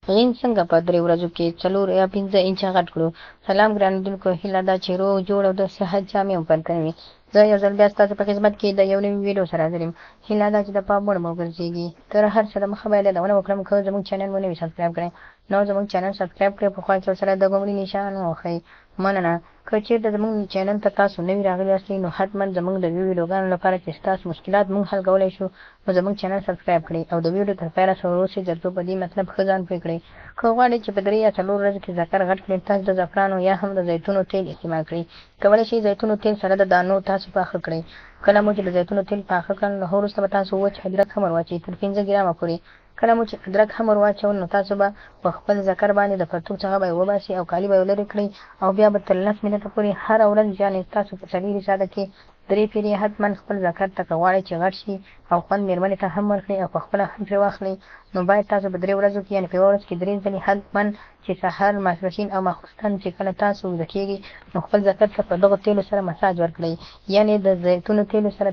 غین څنګه په 3 ورځو کې 4 یا 5 انچه غټ کړو. سلام ګران لیدونکو، هیله ده چې روغ جوړ او د صحت جامې مو پرتن وي. زه یو ځل بیا ستاسو په خدمت کې د یو نوي ویډیو سره حاضر یم. هیله ده چې د پام وړ مو وګرځېږي. تر هر څه دمخه باید یادونه وکړم که زموږ چینل مو نه وي سبسکرایب کړی نو زموږ چینل سبسکرایب کړئ، په خوا کې ورسره د ګومړي نشان ووهئ. مننه. که چیرته زموږ چینل ته تاسو نوي راغلي یاستئ نو حتما زموږ د ویډیوګانو لپاره چې ستاسو مشکلات موږ حل کولی شو نو زموږ چینل سبسکرایب کړئ او د ویډیو تر پایه راسره واوسئ ترڅو په دې مطلب ښه ځان پوه کړئ. که غواړئ چې په 3 یا 4 ورځو کې ذکر غټ کړئ، تاسو د زعفرانو یا هم د زیتونو تیل استعمال کړئ. کولی شئ زیتونو تیل سره د دانو تاسو پاخه کړئ. کله مو چې د زیتونو تیل پاخه کړل نو وروسته به تاسو وچ ادرک هم ور واچوئ تر 15 ګرامه پورې. کله مو چې ادرک هم ور واچول نو تاسو به په خپل ذکر باندې د پرتوګ څخه به یې وباسئ او کالي به یې لرې کړئ او بیا به تر 10 منټه پورې هره ورځ یعنې تاسو په 4 ساعته کې 3 پیرې حتما خپل ذکر ته که غواړئ چې غټ شي او خوند مېرمنې ته هم ورکړئ او پخپله هم پرې واخلئ نو باید تاسو په 3 ورځو کې یعنې په یوه ورځ کې 3 ځلې حتما چې سهار، ماسپښین او ماخوستن چې کله تاسو ویده کېږئ نو خپل ذکر ته په دغو تیلو سره مساج ورکړئ. یعنې د زیتونو تیلو سره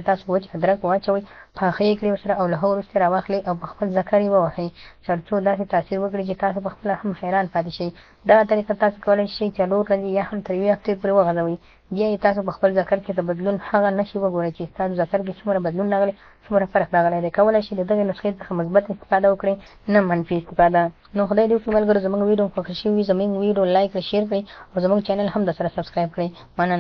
تاسو وچ ادرک واچوئ، پاخه یې کړئ ورسره او له هغه وروسته یې راواخلئ او په خپل ذکر یې ووهئ تر څو داسې تاثیر وکړي چې تاسو پخپله هم حیران پاتې شئ. دغه طریقه تاسو کولی شئ 4 ورځې یا هم تر 1 هفتې پورې وغځوئ. بیا یې تاسو په خپل ذکر کې د بدلون هغه نښې وګورئ چې ستاسو ذکر کې څومره بدلون راغلی، څومره فرق راغلی دی. کولی شئ د دغې نسخې څخه مثبت استفاده وکړئ نه منفي استفاده. نو خدای دې وکړي ملګرو زموږ ویډیو خوښه شوي وي، زموږ ویډیو لایک کړئ، شیر کړئ او زموږ چینل هم درسره سبسکرایب کړئ. مننه.